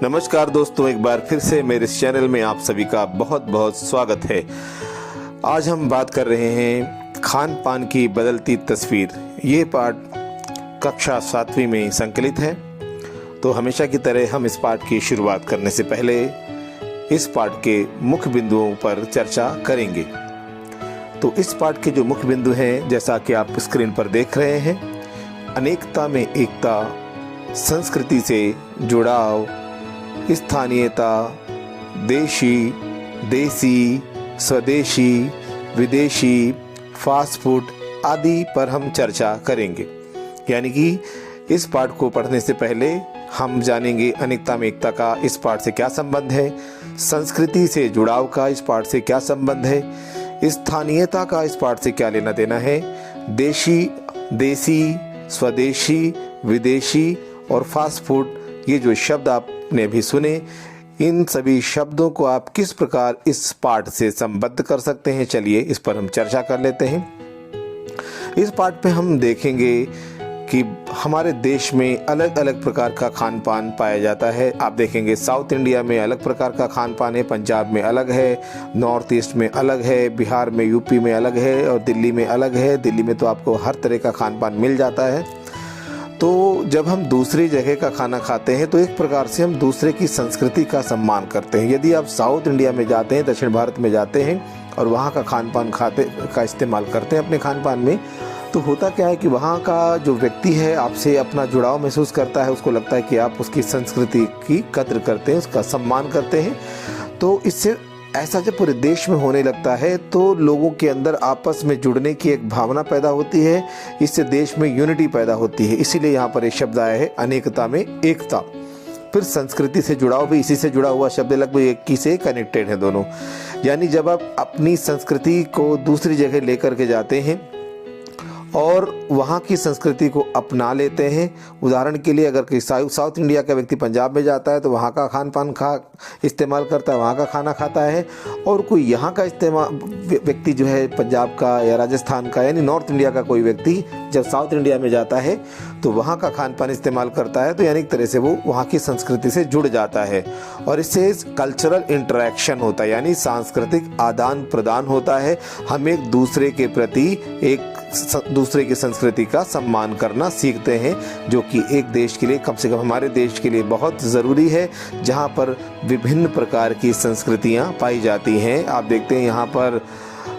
नमस्कार दोस्तों, एक बार फिर से मेरे इस चैनल में आप सभी का बहुत बहुत स्वागत है। आज हम बात कर रहे हैं खान पान की बदलती तस्वीर। ये पाठ कक्षा 7वीं में संकलित है। तो हमेशा की तरह हम इस पाठ की शुरुआत करने से पहले इस पाठ के मुख्य बिंदुओं पर चर्चा करेंगे। तो इस पाठ के जो मुख्य बिंदु हैं, जैसा कि आप स्क्रीन पर देख रहे हैं, अनेकता में एकता, संस्कृति से जुड़ाव, स्थानीयता, देसी, स्वदेशी, विदेशी, फास्ट फूड आदि पर हम चर्चा करेंगे। यानी कि इस पाठ को पढ़ने से पहले हम जानेंगे अनेकता में एकता का इस पाठ से क्या संबंध है, संस्कृति से जुड़ाव का इस पाठ से क्या संबंध है, स्थानीयता का इस पाठ से क्या लेना देना है, देसी, स्वदेशी, विदेशी और फास्ट फूड, ये जो शब्द आपने अभी सुने, इन सभी शब्दों को आप किस प्रकार इस पाठ से संबद्ध कर सकते हैं, चलिए इस पर हम चर्चा कर लेते हैं। इस पाठ पे हम देखेंगे कि हमारे देश में अलग अलग प्रकार का खान पान पाया जाता है। आप देखेंगे साउथ इंडिया में अलग प्रकार का खान पान है, पंजाब में अलग है, नॉर्थ ईस्ट में अलग है, बिहार में, यूपी में अलग है और दिल्ली में अलग है। दिल्ली में तो आपको हर तरह का खान पान मिल जाता है। तो जब हम दूसरी जगह का खाना खाते हैं तो एक प्रकार से हम दूसरे की संस्कृति का सम्मान करते हैं। यदि आप साउथ इंडिया में जाते हैं, दक्षिण भारत में जाते हैं और वहाँ का खान पान का इस्तेमाल करते हैं अपने खान पान में, तो होता क्या है कि वहाँ का जो व्यक्ति है आपसे अपना जुड़ाव महसूस करता है। उसको लगता है कि आप उसकी संस्कृति की कद्र करते हैं, उसका सम्मान करते हैं। तो इससे ऐसा जब पूरे देश में होने लगता है तो लोगों के अंदर आपस में जुड़ने की एक भावना पैदा होती है। इससे देश में यूनिटी पैदा होती है। इसीलिए यहाँ पर एक शब्द आया है, अनेकता में एकता। फिर संस्कृति से जुड़ाव भी इसी से जुड़ा हुआ शब्द, लगभग एक ही से कनेक्टेड है दोनों। यानी जब आप अपनी संस्कृति को दूसरी जगह लेकर के जाते हैं और वहाँ की संस्कृति को अपना लेते हैं, उदाहरण के लिए अगर साउथ इंडिया का व्यक्ति पंजाब में जाता है तो वहाँ का खान पान इस्तेमाल करता है, वहाँ का खाना खाता है, और कोई यहाँ का व्यक्ति जो है पंजाब का या राजस्थान का यानी नॉर्थ इंडिया का कोई व्यक्ति जब साउथ इंडिया में जाता है तो वहाँ का खान पान इस्तेमाल करता है। तो यानी एक तरह से वो वहाँ की संस्कृति से जुड़ जाता है और इससे कल्चरल इंटरेक्शन होता है, यानी सांस्कृतिक आदान प्रदान होता है। हम एक दूसरे के प्रति एक दूसरे की संस्कृति का सम्मान करना सीखते हैं, जो कि एक देश के लिए, कम से कम हमारे देश के लिए बहुत ज़रूरी है, जहाँ पर विभिन्न प्रकार की संस्कृतियाँ पाई जाती हैं। आप देखते हैं यहाँ पर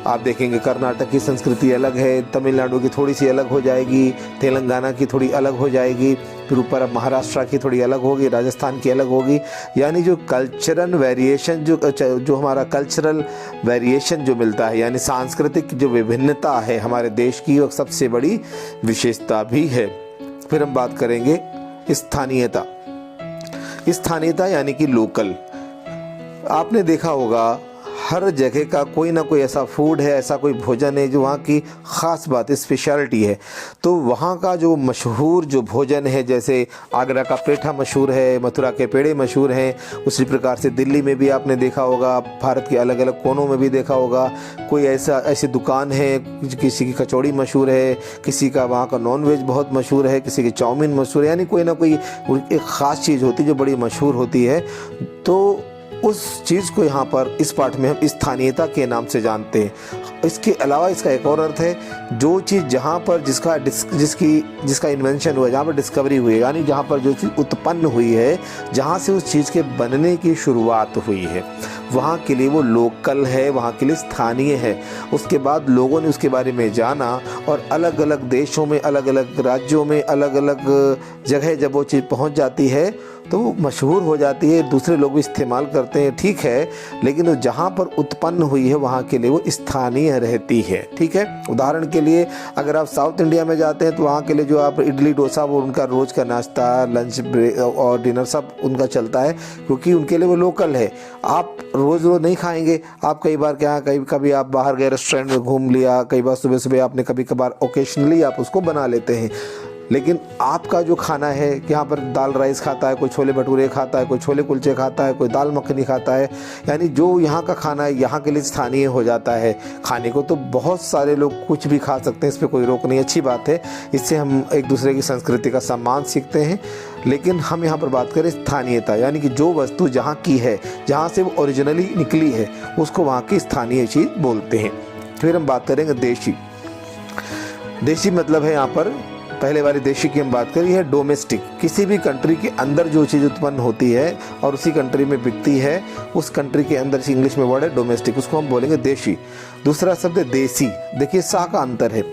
आप देखेंगे कर्नाटक की संस्कृति अलग है, तमिलनाडु की थोड़ी सी अलग हो जाएगी, तेलंगाना की थोड़ी अलग हो जाएगी, फिर ऊपर अब महाराष्ट्र की थोड़ी अलग होगी, राजस्थान की अलग होगी। यानी जो कल्चरल वेरिएशन जो हमारा कल्चरल वेरिएशन जो मिलता है, यानी सांस्कृतिक जो विभिन्नता है हमारे देश की, वो सबसे बड़ी विशेषता भी है। फिर हम बात करेंगे स्थानीयता यानी कि लोकल। आपने देखा होगा हर जगह का कोई ना कोई ऐसा फूड है, ऐसा कोई भोजन है जो वहाँ की ख़ास बात है, स्पेशलिटी है। तो वहाँ का जो मशहूर जो भोजन है, जैसे आगरा का पेठा मशहूर है, मथुरा के पेड़े मशहूर हैं, उसी प्रकार से दिल्ली में भी आपने देखा होगा, भारत के अलग अलग कोनों में भी देखा होगा, कोई ऐसी दुकान है, किसी की कचौड़ी मशहूर है, किसी का वहाँ का नॉनवेज बहुत मशहूर है, किसी की चाउमीन मशहूर है। यानी कोई ना कोई एक ख़ास चीज़ होती है जो बड़ी मशहूर होती है। तो उस चीज़ को यहाँ पर इस पाठ में हम स्थानीयता के नाम से जानते हैं। इसके अलावा इसका एक और अर्थ है, जो चीज़ जहाँ पर जिसका इन्वेंशन हुआ है, जहाँ पर डिस्कवरी हुई है, यानी जहाँ पर जो चीज़ उत्पन्न हुई है, जहाँ से उस चीज़ के बनने की शुरुआत हुई है, वहाँ के लिए वो लोकल है, वहाँ के लिए स्थानीय है। उसके बाद लोगों ने उसके बारे में जाना और अलग अलग देशों में, अलग अलग राज्यों में, अलग अलग जगह जब वो चीज़ पहुँच जाती है तो वो मशहूर हो जाती है, दूसरे लोग भी इस्तेमाल करते हैं, ठीक है, लेकिन जहाँ पर उत्पन्न हुई है वहाँ के लिए वो स्थानीय रहती है। ठीक है, उदाहरण के लिए अगर आप साउथ इंडिया में जाते हैं तो वहाँ के लिए जो आप इडली डोसा, वो उनका रोज़ का नाश्ता, लंच ब्रेक और डिनर सब उनका चलता है, क्योंकि उनके लिए वो लोकल है। आप रोज़ नहीं खाएंगे। आप कई बार क्या, कभी आप बाहर गए, रेस्टोरेंट में घूम लिया, कई बार सुबह सुबह आपने कभी कभार ओकेशनली आप उसको बना लेते हैं। लेकिन आपका जो खाना है, यहाँ पर दाल राइस खाता है, कोई छोले भटूरे खाता है, कोई छोले कुलचे खाता है, कोई दाल मखनी खाता है, यानी जो यहाँ का खाना है यहाँ के लिए स्थानीय हो जाता है। खाने को तो बहुत सारे लोग कुछ भी खा सकते हैं, इस पर कोई रोक नहीं, अच्छी बात है, इससे हम एक दूसरे की संस्कृति का सम्मान सीखते हैं। लेकिन हम यहाँ पर बात करें स्थानीयता, यानी कि जो वस्तु जहाँ की है, जहाँ से वो ओरिजिनली निकली है, उसको वहाँ की स्थानीय चीज़ बोलते हैं। फिर हम बात करेंगे देशी। देशी मतलब है यहाँ पर पहले वाली देशी की हम बात करें, है डोमेस्टिक, किसी भी कंट्री के अंदर जो चीज़ उत्पन्न होती है और उसी कंट्री में बिकती है, उस कंट्री के अंदर से इंग्लिश में वर्ड है डोमेस्टिक, उसको हम बोलेंगे देशी। दूसरा शब्द है देसी। देखिए सा का अंतर है।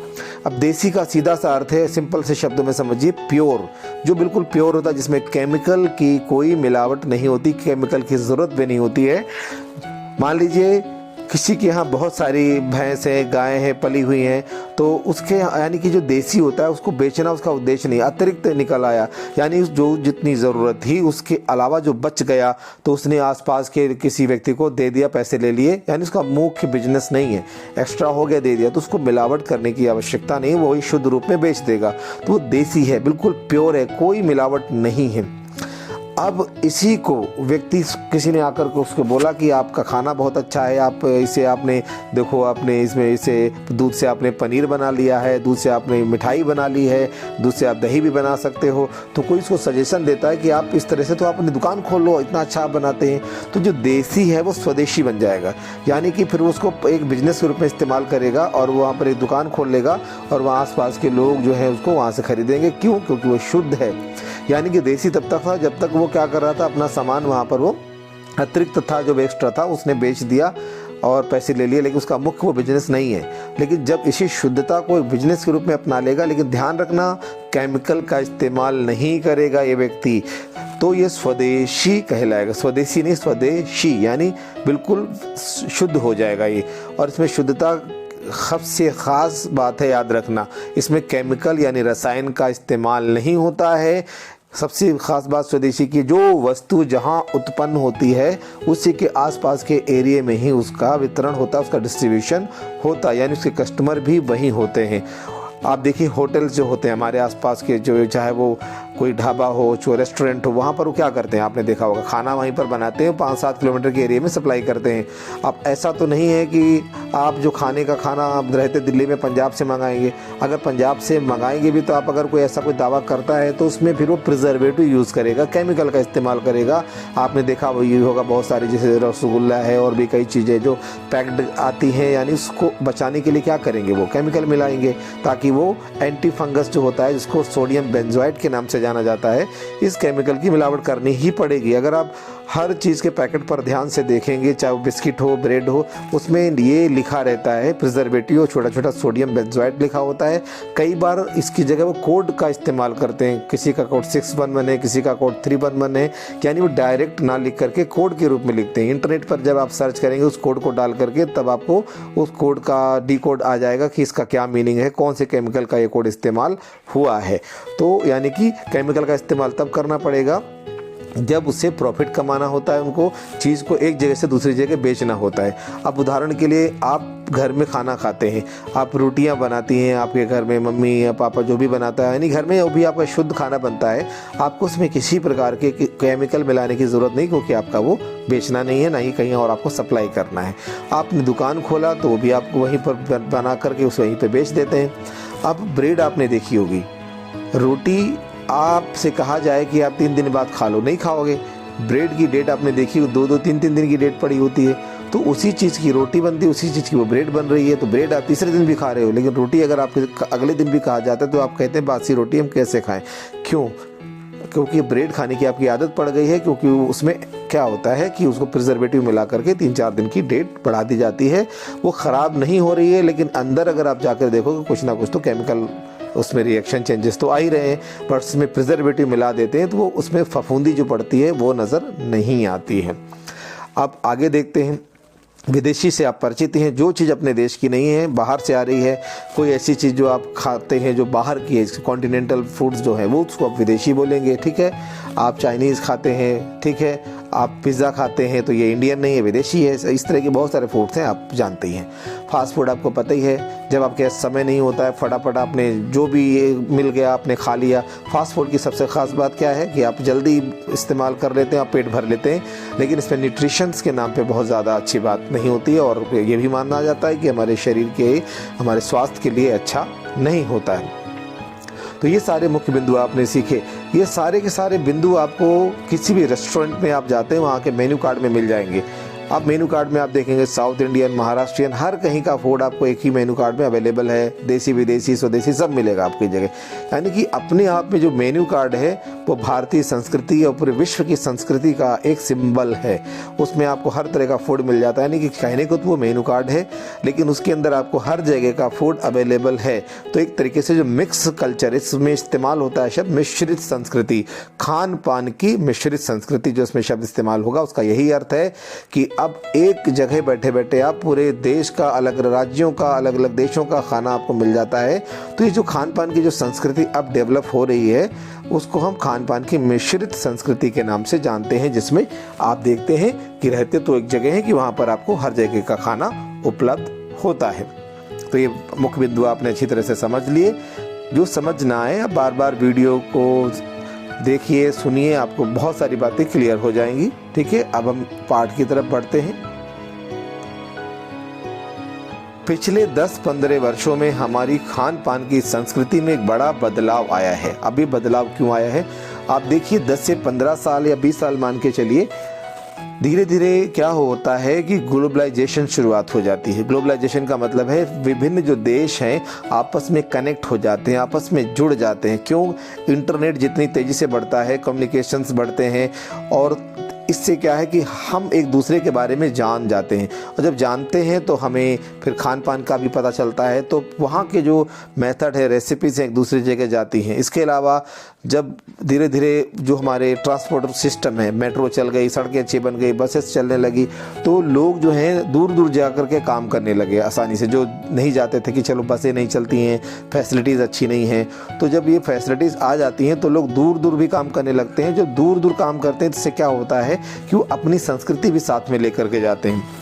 अब देसी का सीधा सा अर्थ है, सिंपल से शब्दों में समझिए, प्योर, जो बिल्कुल प्योर होता है, जिसमें केमिकल की कोई मिलावट नहीं होती, केमिकल की ज़रूरत भी नहीं होती है। मान लीजिए किसी के यहाँ बहुत सारी भैंस है, गायें हैं, पली हुई हैं, तो उसके यानी कि जो देसी होता है उसको बेचना उसका उद्देश्य नहीं, अतिरिक्त निकल आया, यानी जो जितनी ज़रूरत थी उसके अलावा जो बच गया तो उसने आसपास के किसी व्यक्ति को दे दिया, पैसे ले लिए, यानी उसका मुख्य बिजनेस नहीं है, एक्स्ट्रा हो गया दे दिया, तो उसको मिलावट करने की आवश्यकता नहीं, वो वही शुद्ध रूप में बेच देगा, तो वो देसी है, बिल्कुल प्योर है, कोई मिलावट नहीं है। अब इसी को व्यक्ति, किसी ने आकर के उसको बोला कि आपका खाना बहुत अच्छा है, आप इसे आपने देखो, आपने इसमें इसे दूध से आपने पनीर बना लिया है, दूध से आपने मिठाई बना ली है, दूध से आप दही भी बना सकते हो, तो कोई इसको सजेशन देता है कि आप इस तरह से तो आप अपनी दुकान खोल लो, इतना अच्छा आप बनाते हैं, तो जो देसी है वो स्वदेशी बन जाएगा, यानी कि फिर उसको एक बिजनेस के रूप में इस्तेमाल करेगा और वहाँ पर एक दुकान खोल लेगा और वहाँ आसपास के लोग जो हैं उसको वहाँ से खरीदेंगे। क्यों? क्योंकि वो शुद्ध है। यानी कि देसी तब तक था जब तक वो क्या कर रहा था, अपना सामान वहाँ पर वो अतिरिक्त था, जो एक्स्ट्रा था उसने बेच दिया और पैसे ले लिए, लेकिन उसका मुख्य वो बिजनेस नहीं है। लेकिन जब इसी शुद्धता को एक बिजनेस के रूप में अपना लेगा, लेकिन ध्यान रखना केमिकल का इस्तेमाल नहीं करेगा ये व्यक्ति, तो ये स्वदेशी कहलाएगा। स्वदेशी नहीं, स्वदेशी, यानी बिल्कुल शुद्ध हो जाएगा ये। और इसमें शुद्धता सबसे ख़ास बात है, याद रखना, इसमें केमिकल यानी रसायन का इस्तेमाल नहीं होता है। सबसे ख़ास बात स्वदेशी की, जो वस्तु जहाँ उत्पन्न होती है उसी के आसपास के एरिया में ही उसका वितरण होता है, उसका डिस्ट्रीब्यूशन होता है, यानी उसके कस्टमर भी वहीं होते हैं। आप देखिए होटल्स जो होते हैं हमारे आसपास के, जो चाहे वो कोई ढाबा हो, जो रेस्टोरेंट हो, वहाँ पर वो क्या करते हैं, आपने देखा होगा, खाना वहीं पर बनाते हैं, 5-7 किलोमीटर के एरिया में सप्लाई करते हैं। अब ऐसा तो नहीं है कि आप जो खाने का खाना आप रहते दिल्ली में पंजाब से मंगाएंगे, अगर पंजाब से मंगाएंगे भी तो आप अगर कोई ऐसा कोई दावा करता है तो उसमें फिर वो प्रिजर्वेटिव यूज़ करेगा, केमिकल का इस्तेमाल करेगा। आपने देखा वही होगा, बहुत सारी जैसे रसगुल्ला है और भी कई चीज़ें जो पैक्ड आती हैं, यानी उसको बचाने के लिए क्या करेंगे, वो केमिकल मिलाएंगे ताकि वो एंटी फंगस जो होता है, जिसको सोडियम बेंजोएट के नाम से जाना जाता है, इस केमिकल की मिलावट करनी ही पड़ेगी। अगर आप हर चीज़ के पैकेट पर ध्यान से देखेंगे, चाहे वो बिस्किट हो, ब्रेड हो, उसमें ये लिखा रहता है प्रिजर्वेटिव, छोटा छोटा सोडियम बेंजोएट लिखा होता है। कई बार इसकी जगह वो कोड का इस्तेमाल करते हैं, किसी का कोड 611 है, किसी का कोड 311 है, यानी वो डायरेक्ट ना लिख करके कोड के रूप में लिखते हैं। इंटरनेट पर जब आप सर्च करेंगे उस कोड को डाल करके, तब आपको उस कोड का डिकोड आ जाएगा कि इसका क्या मीनिंग है, कौन से केमिकल का ये कोड इस्तेमाल हुआ है। तो यानी कि केमिकल का इस्तेमाल तब करना पड़ेगा जब उससे प्रॉफिट कमाना होता है, उनको चीज़ को एक जगह से दूसरी जगह बेचना होता है। अब उदाहरण के लिए आप घर में खाना खाते हैं, आप रोटियां बनाती हैं, आपके घर में मम्मी या पापा जो भी बनाता है, यानी घर में वो भी आपका शुद्ध खाना बनता है, आपको उसमें किसी प्रकार के केमिकल मिलाने की ज़रूरत नहीं, क्योंकि आपका वो बेचना नहीं है, ना ही कहीं और आपको सप्लाई करना है। आपने दुकान खोला तो वो भी आपको वहीं पर बना करके उस वहीं पर बेच देते हैं। अब ब्रेड आपने देखी होगी, रोटी आपसे कहा जाए कि आप 3 दिन बाद खा लो, नहीं खाओगे। ब्रेड की डेट आपने देखी हो, 2-2, 3-3 दिन की डेट पड़ी होती है, तो उसी चीज़ की रोटी बनती है, उसी चीज़ की वो ब्रेड बन रही है, तो ब्रेड आप तीसरे दिन भी खा रहे हो, लेकिन रोटी अगर आपके अगले दिन भी कहा जाता है तो आप कहते हैं बासी रोटी हम कैसे खाएं। क्यों? क्योंकि ब्रेड खाने की आपकी आदत पड़ गई है, क्योंकि उसमें क्या होता है कि उसको प्रिजर्वेटिव मिला करके 3-4 दिन की डेट बढ़ा दी जाती है। वो ख़राब नहीं हो रही है, लेकिन अंदर अगर आप जाकर देखोगे कुछ ना कुछ तो केमिकल, उसमें रिएक्शन चेंजेस तो आ ही रहे हैं, बट उसमें प्रिजर्वेटिव मिला देते हैं तो वो उसमें फफूंदी जो पड़ती है वो नज़र नहीं आती है। अब आगे देखते हैं, विदेशी से आप परिचित हैं, जो चीज़ अपने देश की नहीं है, बाहर से आ रही है, कोई ऐसी चीज़ जो आप खाते हैं जो बाहर की है, कॉन्टिनेंटल फूड्स जो है वो उसको आप विदेशी बोलेंगे, ठीक है। आप चाइनीज़ खाते हैं, ठीक है, आप पिज़्ज़ा खाते हैं तो ये इंडियन नहीं है, विदेशी है। इस तरह के बहुत सारे फूड्स हैं, आप जानते ही हैं। फास्ट फूड आपको पता ही है, जब आपके पास समय नहीं होता है, फटाफट आपने जो भी ये मिल गया आपने खा लिया। फास्ट फूड की सबसे ख़ास बात क्या है कि आप जल्दी इस्तेमाल कर लेते हैं, आप पेट भर लेते हैं, लेकिन इसमें न्यूट्रिशंस के नाम पे बहुत ज़्यादा अच्छी बात नहीं होती है, और ये भी माना जाता है कि हमारे शरीर के, हमारे स्वास्थ्य के लिए अच्छा नहीं होता है। तो ये सारे मुख्य बिंदु आपने सीखे। ये सारे के सारे बिंदु आपको किसी भी रेस्टोरेंट में आप जाते हैं वहाँ के मेन्यू कार्ड में मिल जाएंगे। आप मेनू कार्ड में आप देखेंगे साउथ इंडियन, महाराष्ट्रियन, हर कहीं का फूड आपको एक ही मेनू कार्ड में अवेलेबल है। देसी विदेशी स्वदेशी सब मिलेगा आपकी जगह। यानी कि अपने आप में जो मेनू कार्ड है वो भारतीय संस्कृति और पूरे विश्व की संस्कृति का एक सिंबल है। उसमें आपको हर तरह का फूड मिल जाता है। यानी कि कहने को तो वो मेनू कार्ड है, लेकिन उसके अंदर आपको हर जगह का फूड अवेलेबल है। तो एक तरीके से जो मिक्स कल्चर, इसमें इस्तेमाल होता है शब्द मिश्रित संस्कृति, खान पान की मिश्रित संस्कृति, जो इसमें शब्द इस्तेमाल होगा उसका यही अर्थ है कि अब एक जगह बैठे बैठे आप पूरे देश का, अलग राज्यों का, अलग अलग देशों का खाना आपको मिल जाता है। तो ये जो खान पान की जो संस्कृति अब डेवलप हो रही है उसको हम खान पान की मिश्रित संस्कृति के नाम से जानते हैं, जिसमें आप देखते हैं कि रहते तो एक जगह है कि वहाँ पर आपको हर जगह का खाना उपलब्ध होता है। तो ये मुख्य बिंदु आपने अच्छी तरह से समझ लिए। जो समझ ना आए आप बार बार वीडियो को देखिए, सुनिए, आपको बहुत सारी बातें क्लियर हो जाएंगी। ठीक है, अब हम पाठ की तरफ बढ़ते हैं। पिछले 10-15 वर्षों में हमारी खान पान की संस्कृति में एक बड़ा बदलाव आया है। अब ये बदलाव क्यों आया है आप देखिए। 10 से 15 साल या 20 साल मान के चलिए, धीरे धीरे क्या होता है कि ग्लोबलाइजेशन शुरुआत हो जाती है। ग्लोबलाइजेशन का मतलब है विभिन्न जो देश हैं आपस में कनेक्ट हो जाते हैं, आपस में जुड़ जाते हैं। क्यों? इंटरनेट जितनी तेज़ी से बढ़ता है, कम्युनिकेशंस बढ़ते हैं, और इससे क्या है कि हम एक दूसरे के बारे में जान जाते हैं, और जब जानते हैं तो हमें फिर खान पान का भी पता चलता है। तो वहाँ के जो मेथड है, रेसिपीज़ हैं, एक दूसरी जगह जाती हैं। इसके अलावा जब धीरे धीरे जो हमारे ट्रांसपोर्ट सिस्टम है, मेट्रो चल गई, सड़कें अच्छी बन गई, बसेस चलने लगी, तो लोग जो हैं दूर दूर जा कर के काम करने लगे आसानी से। जो नहीं जाते थे कि चलो बसें नहीं चलती हैं, फैसिलिटीज़ अच्छी नहीं हैं, तो जब ये फैसिलिटीज़ आ जाती हैं तो लोग दूर दूर भी काम करने लगते हैं। जब दूर दूर काम करते हैं तो इससे क्या होता है कि वो अपनी संस्कृति भी साथ में लेकर के जाते हैं।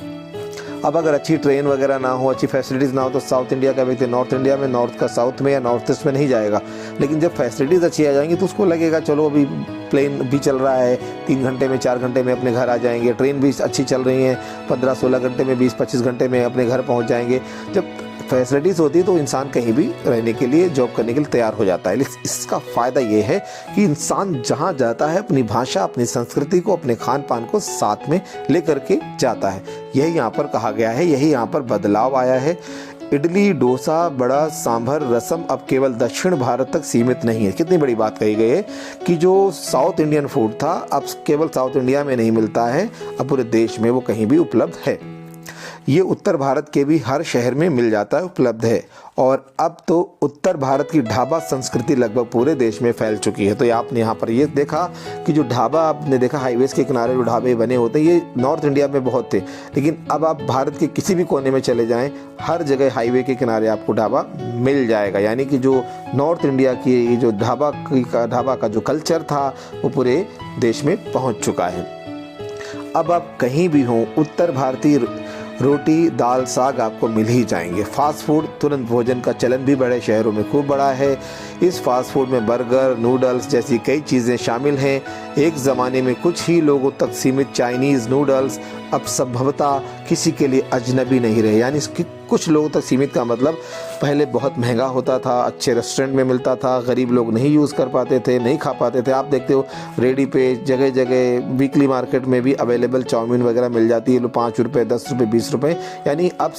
अब अगर अच्छी ट्रेन वगैरह ना हो, अच्छी फैसिलिटीज़ ना हो, तो साउथ इंडिया का व्यक्ति नॉर्थ इंडिया में, नॉर्थ का साउथ में या नॉर्थ ईस्ट में नहीं जाएगा। लेकिन जब फैसिलिटीज़ अच्छी आ जाएंगी तो उसको लगेगा चलो अभी प्लेन भी चल रहा है, 3 घंटे में 4 घंटे में अपने घर आ जाएंगे। ट्रेन भी अच्छी चल रही हैं, 15-16 घंटे में, 20-25 घंटे में अपने घर पहुँच जाएंगे। जब फैसिलिटीज़ होती है तो इंसान कहीं भी रहने के लिए, जॉब करने के लिए तैयार हो जाता है। इसका फ़ायदा ये है कि इंसान जहाँ जाता है अपनी भाषा, अपनी संस्कृति को, अपने खान पान को साथ में लेकर के जाता है। यही यहाँ पर कहा गया है, यही यहाँ पर बदलाव आया है। इडली, डोसा, बड़ा, सांभर, रसम अब केवल दक्षिण भारत तक सीमित नहीं है। कितनी बड़ी बात कही गई है कि जो साउथ इंडियन फूड था अब केवल साउथ इंडिया में नहीं मिलता है, अब पूरे देश में वो कहीं भी उपलब्ध है। ये उत्तर भारत के भी हर शहर में मिल जाता है, उपलब्ध है। और अब तो उत्तर भारत की ढाबा संस्कृति लगभग पूरे देश में फैल चुकी है। तो आपने यहाँ पर ये देखा कि जो ढाबा आपने देखा, हाईवेज के किनारे जो ढाबे बने होते हैं, ये नॉर्थ इंडिया में बहुत थे, लेकिन अब आप भारत के किसी भी कोने में चले जाएं, हर जगह हाईवे के किनारे आपको ढाबा मिल जाएगा। यानी कि जो नॉर्थ इंडिया की जो ढाबा का जो कल्चर था वो पूरे देश में पहुँच चुका है। अब आप कहीं भी हों, उत्तर भारतीय रोटी, दाल, साग आपको मिल ही जाएंगे। फास्ट फूड, तुरंत भोजन का चलन भी बड़े शहरों में खूब बड़ा है। इस फास्ट फूड में बर्गर, नूडल्स जैसी कई चीज़ें शामिल हैं। एक ज़माने में कुछ ही लोगों तक सीमित चाइनीज़ नूडल्स अब संभवतः किसी के लिए अजनबी नहीं रहे। यानी इसकी कुछ लोगों तक सीमित का मतलब पहले बहुत महंगा होता था, अच्छे रेस्टोरेंट में मिलता था, गरीब लोग नहीं यूज़ कर पाते थे, नहीं खा पाते थे। आप देखते हो रेडी पे जगह जगह वीकली मार्केट में भी अवेलेबल चाउमीन वगैरह मिल जाती है, 5 रुपये, 10 रुपये, 20 रुपये। यानी अब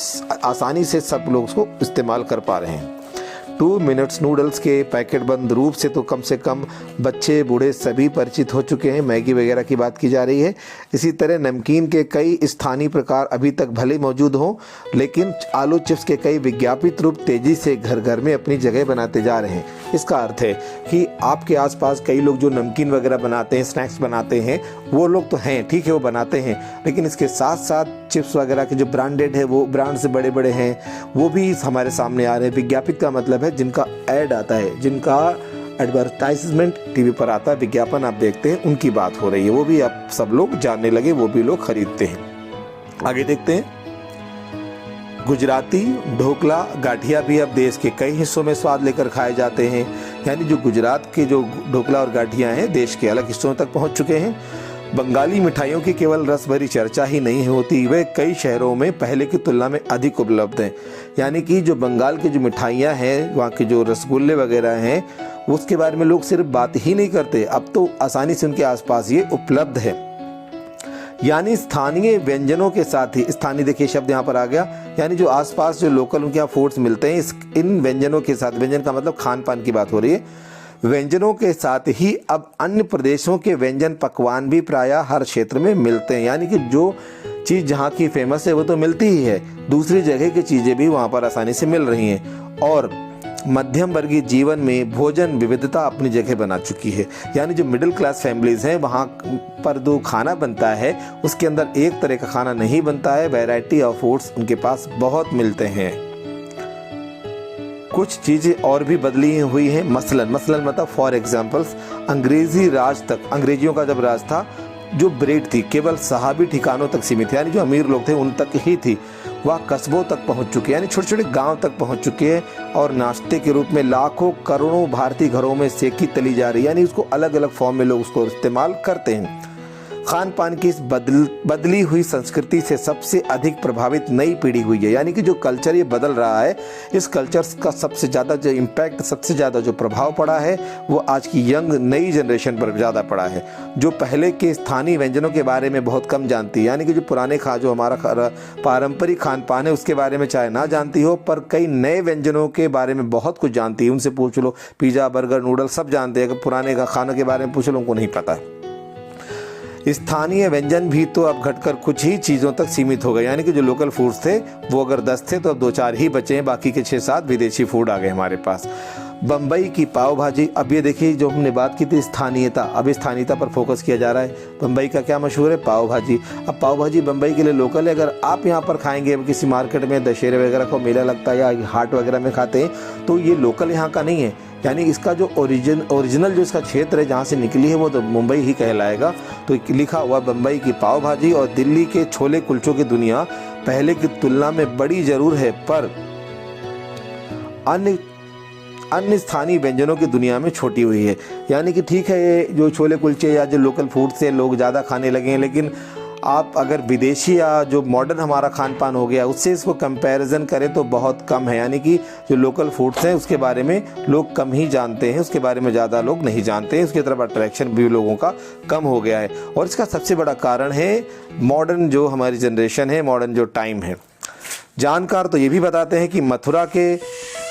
आसानी से सब लोग उसको इस्तेमाल कर पा रहे हैं। 2 मिनट्स नूडल्स के पैकेट बंद रूप से तो कम बच्चे बूढ़े सभी परिचित हो चुके हैं। मैगी वगैरह की बात की जा रही है। इसी तरह नमकीन के कई स्थानीय प्रकार अभी तक भले मौजूद हों, लेकिन आलू चिप्स के कई विज्ञापित रूप तेज़ी से घर घर में अपनी जगह बनाते जा रहे हैं। इसका अर्थ है कि आपके आसपास कई लोग जो नमकीन वगैरह बनाते हैं, स्नैक्स बनाते हैं, वो लोग तो हैं, ठीक है, वो बनाते हैं, लेकिन इसके साथ साथ चिप्स वगैरह के जो ब्रांडेड है, वो ब्रांड से बड़े बड़े हैं, वो भी हमारे सामने आ रहे हैं। विज्ञापित का मतलब है जिनका ऐड आता है, जिनका एडवर्टाइजमेंट टीवी पर आता है, विज्ञापन आप देखते हैं, उनकी बात हो रही है। वो भी अब सब लोग जानने लगे, वो भी लोग खरीदते हैं। आगे देखते हैं, गुजराती ढोकला गाठिया भी अब देश के कई हिस्सों में स्वाद लेकर खाए जाते हैं। यानी जो गुजरात के जो ढोकला और गाठिया हैं देश के अलग हिस्सों तक पहुंच चुके हैं। बंगाली मिठाइयों की केवल रस भरी चर्चा ही नहीं होती, वे कई शहरों में पहले की तुलना में अधिक उपलब्ध हैं। यानी कि जो बंगाल की जो मिठाइयाँ हैं, वहाँ के जो रसगुल्ले वगैरह हैं, उसके बारे में लोग सिर्फ बात ही नहीं करते, अब तो आसानी से उनके आसपास ये उपलब्ध है। यानी स्थानीय व्यंजनों के साथ ही, स्थानीय देखिए शब्द यहाँ पर आ गया, यानी जो आसपास जो लोकल उनके यहाँ फूड्स मिलते हैं, इन व्यंजनों के साथ, व्यंजन का मतलब खान पान की बात हो रही है, व्यंजनों के साथ ही अब अन्य प्रदेशों के व्यंजन पकवान भी प्रायः हर क्षेत्र में मिलते हैं। यानी कि जो चीज़ जहाँ की फेमस है वो तो मिलती ही है, दूसरी जगह की चीज़ें भी वहाँ पर आसानी से मिल रही हैं। और मध्यम वर्गीय जीवन में भोजन विविधता अपनी जगह बना चुकी है। यानी जो मिडिल क्लास फैमिलीज हैं, वहाँ पर जो खाना बनता है उसके अंदर एक तरह का खाना नहीं बनता है, वैरायटी ऑफ फूड्स उनके पास बहुत मिलते हैं। कुछ चीज़ें और भी बदली हुई हैं, मसलन मतलब फॉर एग्जाम्पल्स, अंग्रेजी राज तक, अंग्रेजियों का जब राज था, जो ब्रेड थी केवल सहाबी ठिकानों तक सीमित, यानी जो अमीर लोग थे उन तक ही थी, वह कस्बों तक पहुंच चुकी है, यानी छोटे छोटे गांव तक पहुंच चुकी है। और नाश्ते के रूप में लाखों करोड़ों भारतीय घरों में सेकी तली जा रही है, यानी उसको अलग अलग फॉर्म में लोग उसको इस्तेमाल करते हैं। खान पान की इस बदली हुई संस्कृति से सबसे अधिक प्रभावित नई पीढ़ी हुई है। यानी कि जो कल्चर ये बदल रहा है, इस कल्चर का सबसे ज़्यादा जो इम्पैक्ट, सबसे ज़्यादा जो प्रभाव पड़ा है वो आज की यंग नई जनरेशन पर ज़्यादा पड़ा है, जो पहले के स्थानीय व्यंजनों के बारे में बहुत कम जानती है। यानी कि जो पुराने जो हमारा पारंपरिक खान पान है उसके बारे में चाहे ना जानती हो, पर कई नए व्यंजनों के बारे में बहुत कुछ जानती है। उनसे पूछ लो, पिज़्ज़ा बर्गर नूडल सब जानते हैं, अगर पुराने खानों के बारे में पूछ लो उनको नहीं पता है। स्थानीय व्यंजन भी तो अब घटकर कुछ ही चीज़ों तक सीमित हो गए। यानी कि जो लोकल फूड्स थे वो अगर 10 थे तो अब 2-4 ही बचे हैं, बाकी के 6-7 विदेशी फूड आ गए हमारे पास। बम्बई की पाव भाजी, अब ये देखिए जो हमने बात की थी स्थानीयता, अब स्थानीयता पर फोकस किया जा रहा है। बम्बई का क्या मशहूर है? पाव भाजी। अब पाव भाजी बम्बई के लिए लोकल है, अगर आप यहाँ पर खाएंगे किसी मार्केट में, दशहरे वगैरह को मेला लगता है या हाट वगैरह में खाते हैं, तो ये लोकल यहाँ का नहीं है। यानी इसका जो ओरिजिनल जो इसका क्षेत्र है जहाँ से निकली है वो तो मुंबई ही कहलाएगा। तो लिखा हुआ बम्बई की पाव भाजी। और दिल्ली के छोले कुलचों की दुनिया पहले की तुलना में बड़ी जरूर है, पर अन्य स्थानीय व्यंजनों की दुनिया में छोटी हुई है। यानी कि ठीक है, ये जो छोले कुलचे या जो लोकल फूड से लोग ज़्यादा खाने लगे हैं, लेकिन आप अगर विदेशी या जो मॉडर्न हमारा खान पान हो गया उससे इसको कंपैरिजन करें तो बहुत कम है। यानी कि जो लोकल फूड्स हैं उसके बारे में लोग कम ही जानते हैं, उसके बारे में ज़्यादा लोग नहीं जानते हैं, उसकी तरफ अट्रैक्शन भी लोगों का कम हो गया है। और इसका सबसे बड़ा कारण है मॉडर्न जो हमारी जनरेशन है, मॉडर्न जो टाइम है। जानकार तो ये भी बताते हैं कि मथुरा के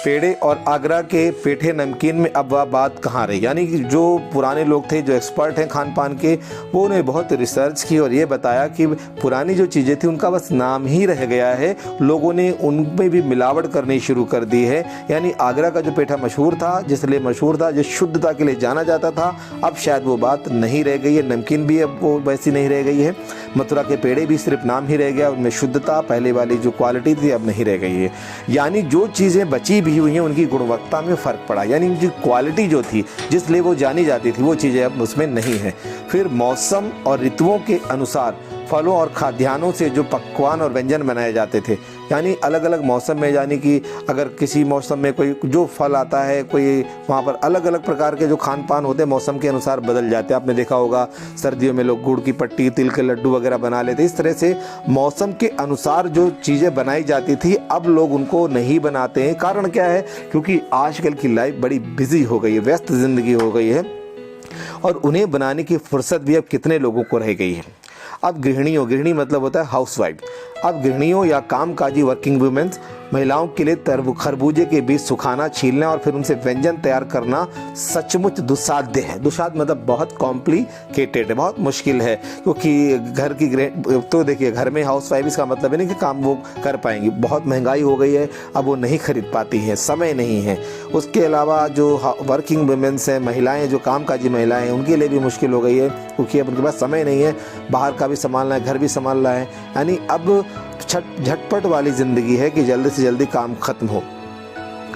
पेड़े और आगरा के पेठे नमकीन में अब वह बात कहाँ रही। यानी कि जो पुराने लोग थे, जो एक्सपर्ट हैं खान पान के, वो उन्हें बहुत रिसर्च की और ये बताया कि पुरानी जो चीज़ें थी उनका बस नाम ही रह गया है, लोगों ने उनमें भी मिलावट करनी शुरू कर दी है। यानी आगरा का जो पेठा मशहूर था, जिसलिए मशहूर था, जो शुद्धता के लिए जाना जाता था, अब शायद वो बात नहीं रह गई है। नमकीन भी अब वो वैसी नहीं रह गई है। मथुरा के पेड़े भी सिर्फ नाम ही रह गया, उनमें शुद्धता, पहले वाली जो क्वालिटी थी अब नहीं रह गई है। यानी जो चीज़ें बची भी हुई हैं उनकी गुणवत्ता में फ़र्क पड़ा। यानी जो क्वालिटी जो थी जिसलिए वो जानी जाती थी वो चीज़ें अब उसमें नहीं है। फिर मौसम और ऋतुओं के अनुसार फलों और खाद्यान्नों से जो पकवान और व्यंजन बनाए जाते थे, यानी अलग अलग मौसम में, यानी कि अगर किसी मौसम में कोई जो फल आता है, कोई वहाँ पर अलग अलग प्रकार के जो खान पान होते हैं मौसम के अनुसार बदल जाते हैं। आपने देखा होगा सर्दियों में लोग गुड़ की पट्टी, तिल के लड्डू वगैरह बना लेते। इस तरह से मौसम के अनुसार जो चीज़ें बनाई जाती थी अब लोग उनको नहीं बनाते हैं। कारण क्या है? क्योंकि आजकल की लाइफ बड़ी बिजी हो गई है, व्यस्त ज़िंदगी हो गई है और उन्हें बनाने की फुर्सत भी अब कितने लोगों को रह गई है। अब गृहिणी मतलब होता है हाउसवाइफ। अब गृहिणियों या कामकाजी वर्किंग वुमेन्स महिलाओं के लिए खरबूजे के बीज सुखाना, छीलना और फिर उनसे व्यंजन तैयार करना सचमुच दुस्साध्य है। दुस्साध्य मतलब बहुत कॉम्प्लिकेटेड है, बहुत मुश्किल है। क्योंकि घर की तो देखिए घर में हाउसवाइफ, इसका मतलब है नहीं कि काम वो कर पाएंगी, बहुत महंगाई हो गई है, अब वो नहीं खरीद पाती हैं, समय नहीं है। उसके अलावा जो वर्किंग वुमेन्स हैं, महिलाएँ जो कामकाजी महिलाएँ हैं, उनके लिए भी मुश्किल हो गई है क्योंकि अब उनके पास समय नहीं है, बाहर का भी संभालना है, घर भी संभालना है। यानी अब झटपट वाली ज़िंदगी है कि जल्दी से जल्दी काम खत्म हो।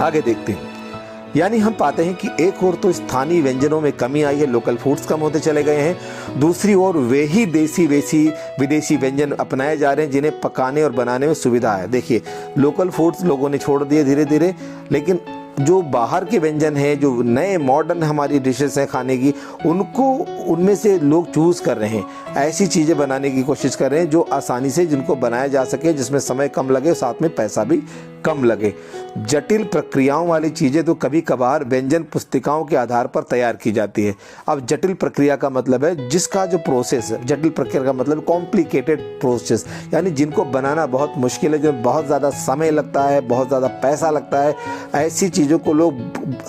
आगे देखते हैं। यानी हम पाते हैं कि एक और तो स्थानीय व्यंजनों में कमी आई है, लोकल फूड्स कम होते चले गए हैं, दूसरी ओर वे ही देसी विदेशी व्यंजन अपनाए जा रहे हैं जिन्हें पकाने और बनाने में सुविधा है। देखिए, लोकल फूड्स लोगों ने छोड़ दिए धीरे धीरे, लेकिन जो बाहर के व्यंजन हैं, जो नए मॉडर्न हमारी डिशेस हैं खाने की, उनको उनमें से लोग चूज़ कर रहे हैं, ऐसी चीज़ें बनाने की कोशिश कर रहे हैं जो आसानी से जिनको बनाया जा सके, जिसमें समय कम लगे, साथ में पैसा भी कम लगे। जटिल प्रक्रियाओं वाली चीज़ें तो कभी कभार व्यंजन पुस्तिकाओं के आधार पर तैयार की जाती है। अब जटिल प्रक्रिया का मतलब है जिसका जो प्रोसेस है, जटिल प्रक्रिया का मतलब कॉम्प्लिकेटेड प्रोसेस, यानी जिनको बनाना बहुत मुश्किल है, जो बहुत ज़्यादा समय लगता है, बहुत ज़्यादा पैसा लगता है, ऐसी चीज़ों को लोग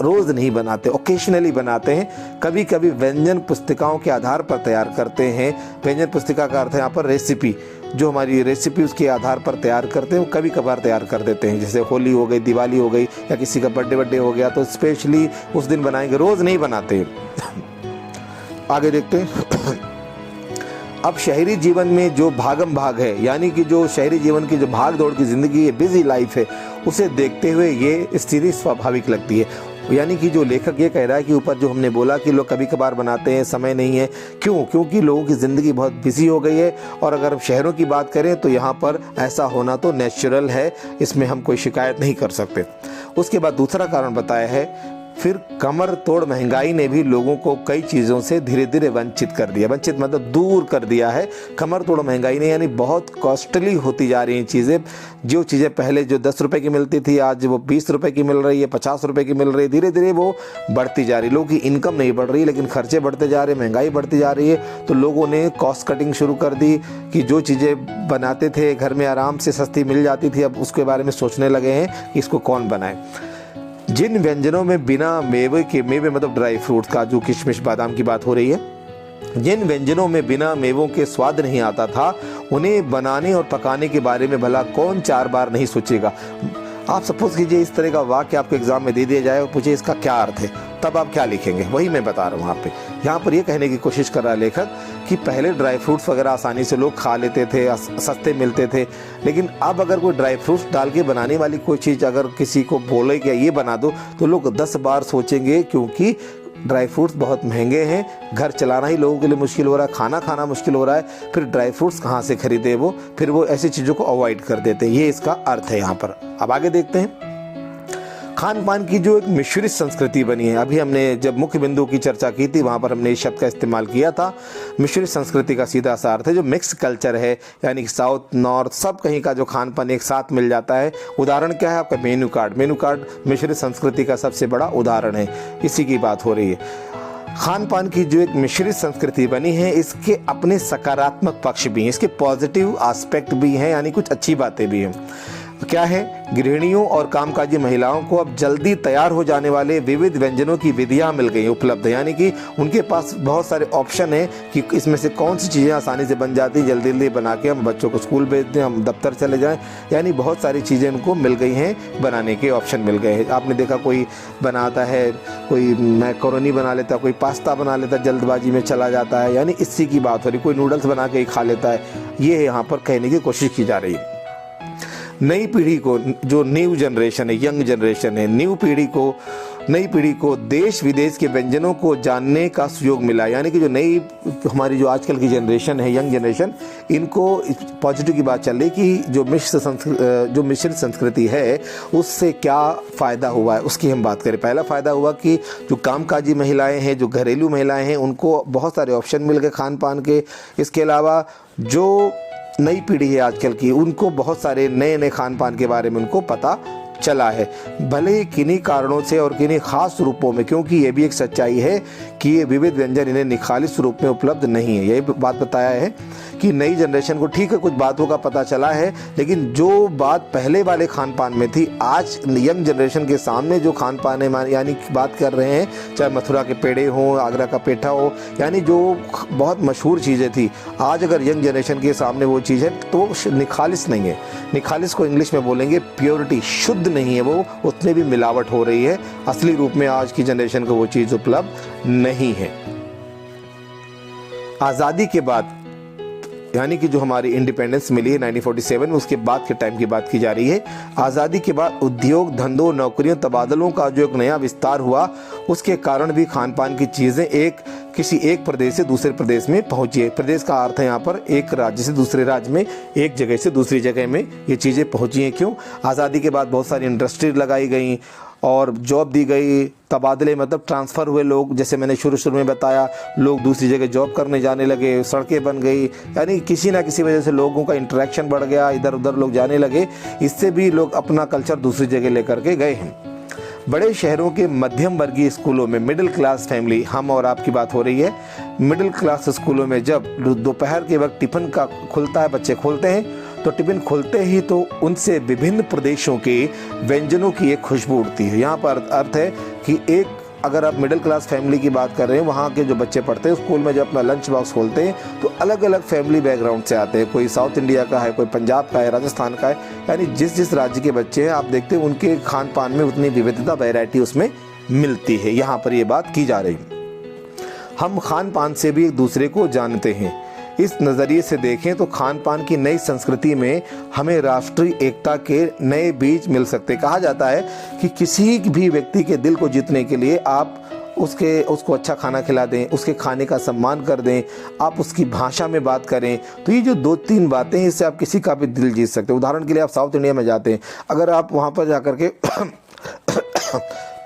रोज़ नहीं बनाते, ओकेशनली बनाते हैं, कभी कभी व्यंजन पुस्तिकाओं के आधार पर तैयार करते हैं। व्यंजन पुस्तिका का अर्थ है यहाँ पर रेसिपी, जो हमारी रेसिपी उसके आधार पर तैयार करते हैं, वो कभी कभार तैयार कर देते हैं। जैसे होली हो गई, दिवाली हो गई, या किसी का बर्थडे हो गया तो स्पेशली उस दिन बनाएंगे, रोज़ नहीं बनाते। आगे देखते हैं। अब शहरी जीवन में जो भागम भाग है, यानी कि जो शहरी जीवन की जो भाग दौड़ की ज़िंदगी है, बिजी लाइफ है, उसे देखते हुए ये स्थिति स्वाभाविक लगती है। यानी कि जो लेखक ये कह रहा है कि ऊपर जो हमने बोला कि लोग कभी कभार बनाते हैं, समय नहीं है, क्यों? क्योंकि लोगों की ज़िंदगी बहुत बिजी हो गई है। और अगर हम शहरों की बात करें तो यहाँ पर ऐसा होना तो नेचुरल है, इसमें हम कोई शिकायत नहीं कर सकते। उसके बाद दूसरा कारण बताया है, फिर कमर तोड़ महंगाई ने भी लोगों को कई चीज़ों से धीरे धीरे वंचित कर दिया। वंचित मतलब दूर कर दिया है। कमर तोड़ महंगाई ने, यानी बहुत कॉस्टली होती जा रही हैं चीज़ें। जो चीज़ें पहले जो 10 रुपए की मिलती थी, आज वो 20 रुपए की मिल रही है, 50 रुपए की मिल रही है, धीरे धीरे वो बढ़ती जा रही है। लोगों की इनकम नहीं बढ़ रही, लेकिन खर्चे बढ़ते जा रहे हैं, महंगाई बढ़ती जा रही है। तो लोगों ने कॉस्ट कटिंग शुरू कर दी कि जो चीज़ें बनाते थे घर में आराम से सस्ती मिल जाती थी, अब उसके बारे में सोचने लगे हैं कि इसको कौन बनाए। जिन व्यंजनों में बिना मेवे मतलब ड्राई फ्रूट्स, काजू, किशमिश, बादाम की बात हो रही है, जिन व्यंजनों में बिना मेवों के स्वाद नहीं आता था, उन्हें बनाने और पकाने के बारे में भला कौन 4 बार नहीं सोचेगा। आप सपोज कीजिए इस तरह का वाक्य आपको एग्जाम में दे दिया जाए और पूछे इसका क्या अर्थ है, तब आप क्या लिखेंगे? वही मैं बता रहा हूँ यहाँ पर ये कहने की कोशिश कर रहा है लेखक कि पहले ड्राई फ्रूट्स वगैरह आसानी से लोग खा लेते थे, सस्ते मिलते थे, लेकिन अब अगर कोई ड्राई फ्रूट्स डाल के बनाने वाली कोई चीज़ अगर किसी को बोले कि ये बना दो, तो लोग 10 बार सोचेंगे, क्योंकि ड्राई फ्रूट्स बहुत महंगे हैं, घर चलाना ही लोगों के लिए मुश्किल हो रहा है, खाना खाना मुश्किल हो रहा है, फिर ड्राई फ्रूट्स कहाँ से खरीदे वो, फिर वो ऐसी चीज़ों को अवॉइड कर देते हैं। ये इसका अर्थ है यहाँ पर। अब आगे देखते हैं। खान पान की जो एक मिश्रित संस्कृति बनी है, अभी हमने जब मुख्य बिंदु की चर्चा की थी वहाँ पर हमने इस शब्द का इस्तेमाल किया था। मिश्रित संस्कृति का सीधा सा अर्थ है जो मिक्स कल्चर है, यानी कि साउथ नॉर्थ सब कहीं का जो खान पान एक साथ मिल जाता है। उदाहरण क्या है आपका? Menu card. मेनू कार्ड मिश्रित संस्कृति का सबसे बड़ा उदाहरण है, इसी की बात हो रही है। खान पान की जो एक मिश्रित संस्कृति बनी है, इसके अपने सकारात्मक पक्ष भी हैं, इसके पॉजिटिव एस्पेक्ट भी हैं, यानी कुछ अच्छी बातें भी हैं। क्या है? गृहिणियों और कामकाजी महिलाओं को अब जल्दी तैयार हो जाने वाले विविध व्यंजनों की विधियां मिल गई उपलब्ध, यानी कि उनके पास बहुत सारे ऑप्शन हैं कि इसमें से कौन सी चीज़ें आसानी से बन जाती हैं, जल्दी जल्दी बना के हम बच्चों को स्कूल भेज दें, हम दफ्तर चले जाएं, यानी बहुत सारी चीज़ें उनको मिल गई हैं, बनाने के ऑप्शन मिल गए हैं। आपने देखा कोई बनाता है, कोई मैकरोनी बना लेता, कोई पास्ता बना लेता, जल्दबाजी में चला जाता है, यानी इसी की बात हो रही। कोई नूडल्स बना के ही खा लेता है। ये यहाँ पर कहने की कोशिश की जा रही है। नई पीढ़ी को, जो न्यू जनरेशन है, यंग जनरेशन है, नई पीढ़ी को देश विदेश के व्यंजनों को जानने का सुयोग मिला, यानी कि जो नई हमारी जो आजकल की जनरेशन है, यंग जनरेशन, इनको पॉजिटिव की बात चल रही कि जो मिश्रित संस्कृति है उससे क्या फ़ायदा हुआ है, उसकी हम बात करें। पहला फ़ायदा हुआ कि जो कामकाजी महिलाएं हैं, जो घरेलू महिलाएं हैं, उनको बहुत सारे ऑप्शन मिल गए खान पान के। इसके अलावा जो नई पीढ़ी है आजकल की, उनको बहुत सारे नए नए खान पान के बारे में उनको पता चला है, भले ही किन्हीं कारणों से और किन्हीं खास रूपों में, क्योंकि ये भी एक सच्चाई है कि ये विविध व्यंजन इन्हें निखालिस रूप में उपलब्ध नहीं है। यही बात बताया है कि नई जनरेशन को ठीक है कुछ बातों का पता चला है, लेकिन जो बात पहले वाले खान पान में थी, आज यंग जनरेशन के सामने जो खान पान है, यानी बात कर रहे हैं चाहे मथुरा के पेड़े हों, आगरा का पेठा हो, यानी जो बहुत मशहूर चीज़ें थी, आज अगर यंग जनरेशन के सामने वो चीज़ है तो निखालिस नहीं है। निखालिस को इंग्लिश में बोलेंगे प्योरिटी, शुद्ध नहीं है वो, उसमें भी मिलावट हो रही है। असली रूप में आज की जनरेशन को वो चीज़ उपलब्ध नहीं है। आज़ादी के बाद यानी कि जो हमारी इंडिपेंडेंस मिली है 1947 में, उसके बाद के टाइम की बात की जा रही है। आज़ादी के बाद उद्योग धंधों नौकरियों तबादलों का जो एक नया विस्तार हुआ, उसके कारण भी खान पान की चीज़ें किसी एक प्रदेश से दूसरे प्रदेश में पहुंची है। प्रदेश का अर्थ है यहाँ पर एक राज्य से दूसरे राज्य में, एक जगह से दूसरी जगह में ये चीज़ें पहुंची हैं। क्यों? आज़ादी के बाद बहुत सारी इंडस्ट्री लगाई गई और जॉब दी गई, तबादले मतलब ट्रांसफ़र हुए लोग, जैसे मैंने शुरू में बताया, लोग दूसरी जगह जॉब करने जाने लगे, सड़कें बन गई, यानी किसी ना किसी वजह से लोगों का इंटरेक्शन बढ़ गया, इधर उधर लोग जाने लगे। इससे भी लोग अपना कल्चर दूसरी जगह लेकर के गए हैं। बड़े शहरों के मध्यम वर्गीय स्कूलों में मिडिल क्लास फैमिली, हम और आपकी बात हो रही है, मिडिल क्लास स्कूलों में जब दोपहर के वक्त टिफ़िन का खुलता है, बच्चे खोलते हैं, तो टिफ़िन खोलते ही तो उनसे विभिन्न प्रदेशों के व्यंजनों की एक खुशबू उड़ती है। यहाँ पर अर्थ है कि अगर आप मिडिल क्लास फैमिली की बात कर रहे हैं, वहाँ के जो बच्चे पढ़ते हैं स्कूल में जब अपना लंच बॉक्स खोलते हैं तो अलग अलग फैमिली बैकग्राउंड से आते हैं। कोई साउथ इंडिया का है, कोई पंजाब का है, राजस्थान का है, यानी जिस राज्य के बच्चे हैं आप देखते हैं उनके खान पान में उतनी विविधता, वैरायटी उसमें मिलती है। यहाँ पर ये बात की जा रही है। हम खान पान से भी एक दूसरे को जानते हैं। इस नज़रिए से देखें तो खान पान की नई संस्कृति में हमें राष्ट्रीय एकता के नए बीज मिल सकते। कहा जाता है कि किसी भी व्यक्ति के दिल को जीतने के लिए आप उसको अच्छा खाना खिला दें, उसके खाने का सम्मान कर दें, आप उसकी भाषा में बात करें, तो ये जो 2-3 बातें हैं इससे आप किसी का भी दिल जीत सकते हैं। उदाहरण के लिए आप साउथ इंडिया में जाते हैं, अगर आप वहाँ पर जाकर के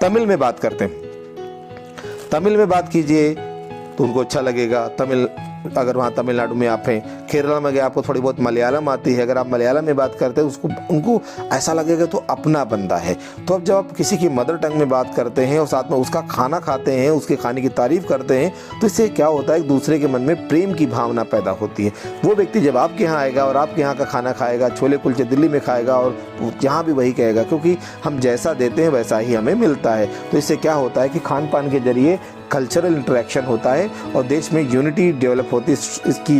तमिल में बात करते हैं, तमिल में बात कीजिए तो उनको अच्छा लगेगा। अगर वहाँ तमिलनाडु में आप हैं, केरला में गए आपको थोड़ी बहुत मलयालम आती है, अगर आप मलयालम में बात करते हैं उनको ऐसा लगेगा तो अपना बंदा है। तो अब जब आप किसी की मदर टंग में बात करते हैं और साथ में उसका खाना खाते हैं, उसके खाने की तारीफ़ करते हैं, तो इससे क्या होता है, एक दूसरे के मन में प्रेम की भावना पैदा होती है। वो व्यक्ति जब आपके यहाँ आएगा और आपके यहाँ का खाना खाएगा, छोले कुलचे दिल्ली में खाएगा और यहाँ भी वही कहेगा, क्योंकि हम जैसा देते हैं वैसा ही हमें मिलता है। तो इससे क्या होता है कि खान पान के जरिए कल्चरल इंटरेक्शन होता है और देश में यूनिटी डेवलप होती है, इसकी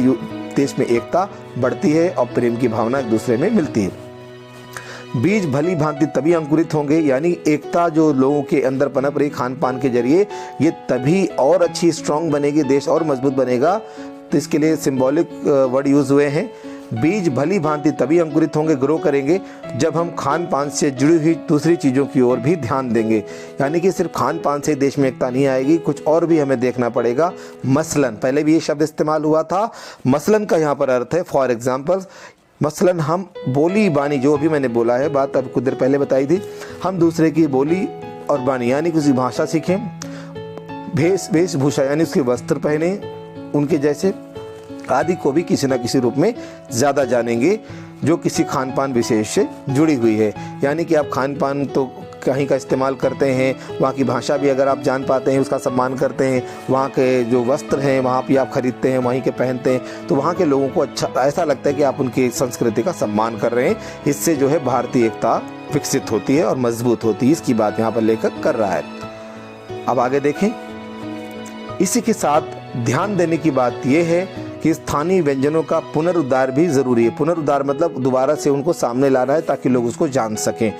देश में एकता बढ़ती है और प्रेम की भावना एक दूसरे में मिलती है। बीज भली भांति तभी अंकुरित होंगे, यानी एकता जो लोगों के अंदर पनप रही खान पान के जरिए, ये तभी और अच्छी स्ट्रांग बनेगी, देश और मजबूत बनेगा। तो इसके लिए सिंबॉलिक वर्ड यूज हुए हैं। बीज भली भांति तभी अंकुरित होंगे, ग्रो करेंगे, जब हम खान पान से जुड़ी हुई दूसरी चीज़ों की ओर भी ध्यान देंगे। यानी कि सिर्फ खान पान से देश में एकता नहीं आएगी, कुछ और भी हमें देखना पड़ेगा। मसलन, पहले भी ये शब्द इस्तेमाल हुआ था, मसलन का यहाँ पर अर्थ है फॉर एग्जाम्पल। मसलन हम बोली बानी, जो भी मैंने बोला है बात अब कुछ देर पहले बताई थी, हम दूसरे की बोली और बानी यानी किसी भाषा सीखें, वेशभूषा यानी उसके वस्त्र पहने उनके जैसे, आदि को भी किसी न किसी रूप में ज़्यादा जानेंगे जो किसी खान पान विशेष से जुड़ी हुई है। यानी कि आप खान पान तो कहीं का इस्तेमाल करते हैं, वहाँ की भाषा भी अगर आप जान पाते हैं, उसका सम्मान करते हैं, वहाँ के जो वस्त्र हैं वहाँ भी आप खरीदते हैं, वहीं के पहनते हैं, तो वहाँ के लोगों को अच्छा ऐसा लगता है कि आप उनकी संस्कृति का सम्मान कर रहे हैं। इससे जो है भारतीय एकता विकसित होती है और मजबूत होती है। इसकी बात यहाँ पर लेखक कर रहा है। अब आगे देखें। इसी के साथ ध्यान देने की बात यह है कि स्थानीय व्यंजनों का पुनरुद्धार भी ज़रूरी है। पुनरुद्धार मतलब दोबारा से उनको सामने लाना है ताकि लोग उसको जान सकें,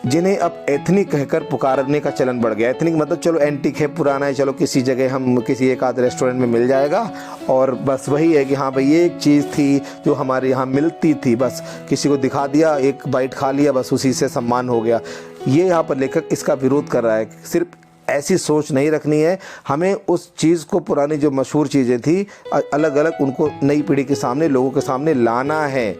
जिन्हें अब एथनिक कहकर पुकारने का चलन बढ़ गया। एथनिक मतलब चलो एंटिक है, पुराना है, चलो किसी जगह हम किसी एक आध रेस्टोरेंट में मिल जाएगा और बस वही है कि हाँ भाई ये एक चीज़ थी जो हमारे यहाँ मिलती थी, बस किसी को दिखा दिया, एक बाइट खा लिया, बस उसी से सम्मान हो गया। ये यहाँ पर लेखक इसका विरोध कर रहा है। सिर्फ ऐसी सोच नहीं रखनी है, हमें उस चीज़ को, पुरानी जो मशहूर चीज़ें थी, अलग अलग उनको नई पीढ़ी के सामने, लोगों के सामने लाना है।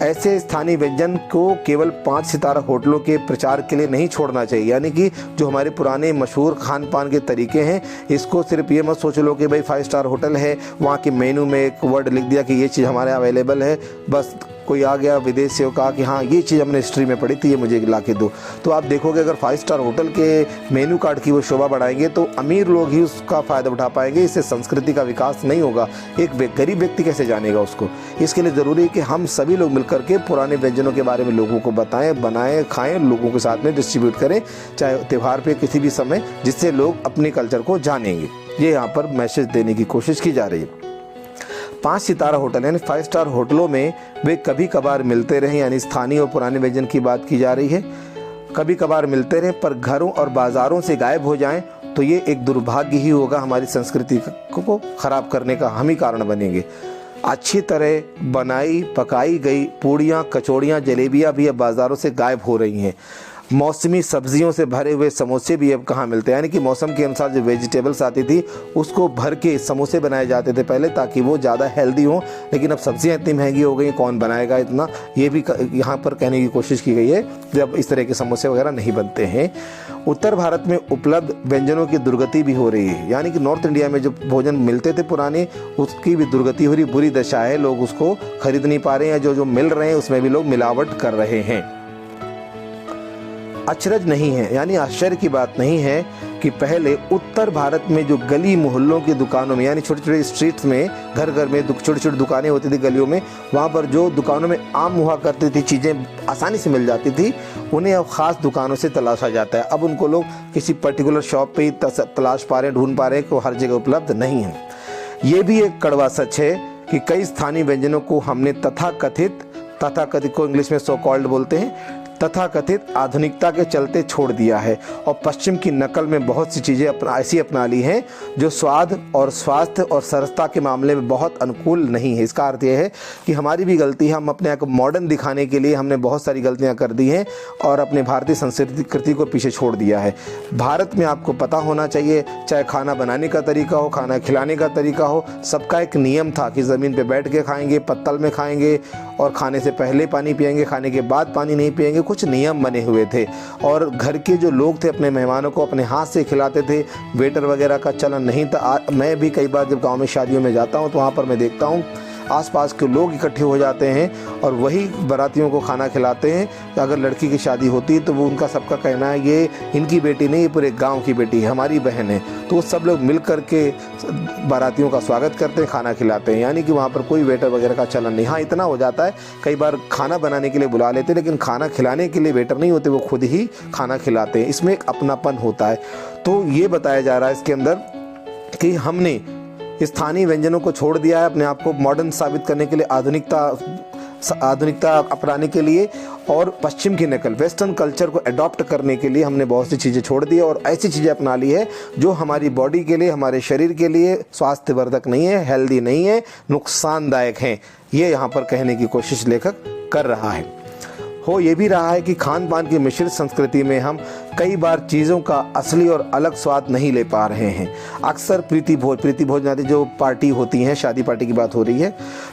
ऐसे स्थानीय व्यंजन को केवल 5 सितारा होटलों के प्रचार के लिए नहीं छोड़ना चाहिए। यानी कि जो हमारे पुराने मशहूर खान पान के तरीके हैं, इसको सिर्फ ये मत सोच लो कि भाई 5 स्टार होटल है, वहाँ के मेनू में एक वर्ड लिख दिया कि ये चीज़ हमारे यहाँ अवेलेबल है, बस कोई आ गया विदेश से, कहा कि हाँ ये चीज़ हमने हिस्ट्री में पढ़ी थी, ये मुझे ला के दो। तो आप देखोगे अगर 5 स्टार होटल के मेनू कार्ड की वो शोभा बढ़ाएंगे तो अमीर लोग ही उसका फ़ायदा उठा पाएंगे, इससे संस्कृति का विकास नहीं होगा। एक गरीब व्यक्ति कैसे जानेगा उसको? इसके लिए ज़रूरी है कि हम सभी लोग मिलकर के पुराने व्यंजनों के बारे में लोगों को बताएं, बनाएं, खाएं, लोगों के साथ में डिस्ट्रीब्यूट करें, चाहे त्यौहार पे किसी भी समय, जिससे लोग अपने कल्चर को जानेंगे। ये यहाँ पर मैसेज देने की कोशिश की जा रही है। 5 सितारा होटल यानी 5 स्टार होटलों में वे कभी कभार मिलते रहे, यानी स्थानीय और पुराने व्यंजन की बात की जा रही है। कभी कभार मिलते रहे, पर घरों और बाज़ारों से गायब हो जाएं तो ये एक दुर्भाग्य ही होगा, हमारी संस्कृति को ख़राब करने का हम ही कारण बनेंगे। अच्छी तरह बनाई पकाई गई पूड़ियाँ, कचौड़ियाँ, जलेबियाँ भी अब बाज़ारों से गायब हो रही हैं। मौसमी सब्जियों से भरे हुए समोसे भी अब कहाँ मिलते हैं, यानी कि मौसम के अनुसार जो वेजिटेबल्स आती थी उसको भर के समोसे बनाए जाते थे पहले, ताकि वो ज़्यादा हेल्दी हों। लेकिन अब सब्जियां इतनी महंगी हो गई, कौन बनाएगा इतना, ये भी यहाँ पर कहने की कोशिश की गई है कि अब इस तरह के समोसे वगैरह नहीं बनते हैं। उत्तर भारत में उपलब्ध व्यंजनों की दुर्गति भी हो रही है, यानी कि नॉर्थ इंडिया में जो भोजन मिलते थे पुराने, उसकी भी दुर्गति हो रही, बुरी दशा है। लोग उसको खरीद नहीं पा रहे हैं, जो मिल रहे हैं उसमें भी लोग मिलावट कर रहे हैं। अचरज नहीं है, यानी आश्चर्य की बात नहीं है कि पहले उत्तर भारत में जो गली मोहल्लों की दुकानों में, यानी छोटे छोटे स्ट्रीट्स में, घर घर में छोटी छोटी दुकानें होती थी गलियों में, वहाँ पर जो दुकानों में आम हुआ करती थी, चीज़ें आसानी से मिल जाती थी, उन्हें अब ख़ास दुकानों से तलाशा जाता है। अब उनको लोग किसी पर्टिकुलर शॉप पे ही तलाश पा रहे हैं, ढूंढ पा रहे हैं, कि हर जगह उपलब्ध नहीं है। ये भी एक कड़वा सच है कि कई स्थानीय व्यंजनों को हमने तथाकथित को इंग्लिश में सो कॉल्ड बोलते हैं, तथाकथित आधुनिकता के चलते छोड़ दिया है और पश्चिम की नकल में बहुत सी चीज़ें ऐसी अपना ली हैं जो स्वाद और स्वास्थ्य और सरसता के मामले में बहुत अनुकूल नहीं है। इसका अर्थ यह है कि हमारी भी गलती है, हम अपने आप को मॉडर्न दिखाने के लिए हमने बहुत सारी गलतियां कर दी हैं और अपने भारतीय संस्कृति को पीछे छोड़ दिया है। भारत में आपको पता होना चाहिए, चाहे खाना बनाने का तरीका हो, खाना खिलाने का तरीका हो, सबका एक नियम था कि ज़मीन पर बैठ के खाएँगे, पत्तल में खाएँगे और खाने से पहले पानी पिएंगे, खाने के बाद पानी नहीं पिएंगे। कुछ नियम बने हुए थे और घर के जो लोग थे अपने मेहमानों को अपने हाथ से खिलाते थे, वेटर वगैरह का चलन नहीं था। मैं भी कई बार जब गांव में शादियों में जाता हूं तो वहां पर मैं देखता हूं आसपास के लोग इकट्ठे हो जाते हैं और वही बारातियों को खाना खिलाते हैं। अगर लड़की की शादी होती है तो वो उनका सबका कहना है ये इनकी बेटी नहीं, ये पूरे गांव की बेटी है, हमारी बहन है। तो वो सब लोग मिल कर के बारातियों का स्वागत करते हैं, खाना खिलाते हैं, यानी कि वहाँ पर कोई वेटर वगैरह का चलन नहीं। हाँ, इतना हो जाता है कई बार खाना बनाने के लिए बुला लेते हैं, लेकिन खाना खिलाने के लिए वेटर नहीं होते, वो खुद ही खाना खिलाते हैं। इसमें एक अपनापन होता है। तो ये बताया जा रहा है इसके अंदर कि हमने स्थानीय व्यंजनों को छोड़ दिया है, अपने आप को मॉडर्न साबित करने के लिए, आधुनिकता अपनाने के लिए, और पश्चिम की नकल, वेस्टर्न कल्चर को अडॉप्ट करने के लिए हमने बहुत सी चीज़ें छोड़ दी है और ऐसी चीज़ें अपना ली है जो हमारी बॉडी के लिए, हमारे शरीर के लिए स्वास्थ्यवर्धक नहीं है, हेल्दी नहीं है, नुकसानदायक हैं। ये यहाँ पर कहने की कोशिश लेखक कर रहा है। हो ये भी रहा है कि खान पान की मिश्रित संस्कृति में हम कई बार चीज़ों का असली और अलग स्वाद नहीं ले पा रहे हैं। अक्सर प्रीति भोज आदि जो पार्टी होती हैं, शादी पार्टी की बात हो रही है,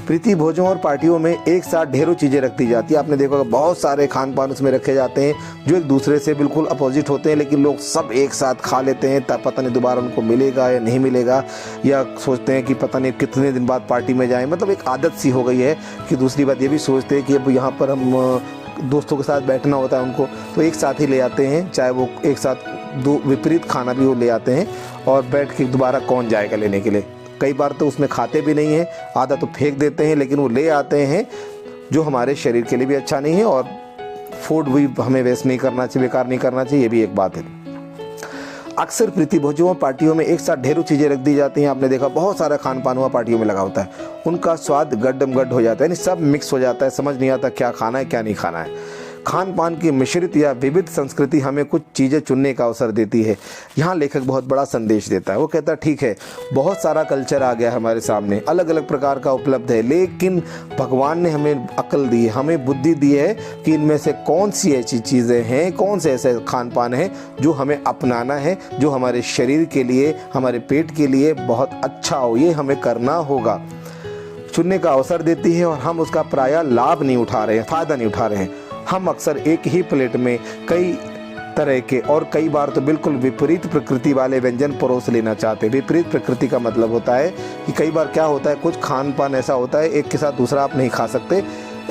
प्रीति भोजों और पार्टियों में एक साथ ढेरों चीज़ें रख दी जाती है। आपने देखा होगा बहुत सारे खान पान उसमें रखे जाते हैं जो एक दूसरे से बिल्कुल अपोजिट होते हैं, लेकिन लोग सब एक साथ खा लेते हैं। पता नहीं दोबारा उनको मिलेगा या नहीं मिलेगा, या सोचते हैं कि पता नहीं कितने दिन बाद पार्टी में जाएं। मतलब एक आदत सी हो गई है कि दूसरी बात ये भी सोचते हैं कि अब यहाँ पर हम दोस्तों के साथ बैठना होता है उनको, तो एक साथ ही ले आते हैं, चाहे वो एक साथ दो विपरीत खाना भी वो ले आते हैं और बैठ के दोबारा कौन जाएगा लेने के लिए। कई बार तो उसमें खाते भी नहीं हैं, आधा तो फेंक देते हैं, लेकिन वो ले आते हैं जो हमारे शरीर के लिए भी अच्छा नहीं है और फूड भी हमें वेस्ट नहीं करना चाहिए, बेकार नहीं करना चाहिए, ये भी एक बात है। अक्सर प्रीति भोजों पार्टियों में एक साथ ढेरों चीज़ें रख दी जाती हैं। आपने देखा बहुत सारा खान पान हुआ पार्टियों में लगा होता है, उनका स्वाद गड्डम गड्ड हो जाता है, यानी सब मिक्स हो जाता है, समझ नहीं आता क्या खाना है क्या नहीं खाना है। खान पान की मिश्रित या विविध संस्कृति हमें कुछ चीज़ें चुनने का अवसर देती है। यहाँ लेखक बहुत बड़ा संदेश देता है। वो कहता है ठीक है, बहुत सारा कल्चर आ गया हमारे सामने, अलग अलग प्रकार का उपलब्ध है, लेकिन भगवान ने हमें अक्ल दी है, हमें बुद्धि दी है कि इनमें से कौन सी ऐसी चीज़ें हैं, कौन से ऐसे खान पान हैं जो हमें अपनाना है, जो हमारे शरीर के लिए, हमारे पेट के लिए बहुत अच्छा हो। ये हमें करना होगा। चुनने का अवसर देती है और हम उसका प्रायः लाभ नहीं उठा रहे हैं, फ़ायदा नहीं उठा रहे हैं। हम अक्सर एक ही प्लेट में कई तरह के और कई बार तो बिल्कुल विपरीत प्रकृति वाले व्यंजन परोस लेना चाहते हैं। विपरीत प्रकृति का मतलब होता है कि कई बार क्या होता है, कुछ खान पान ऐसा होता है एक के साथ दूसरा आप नहीं खा सकते।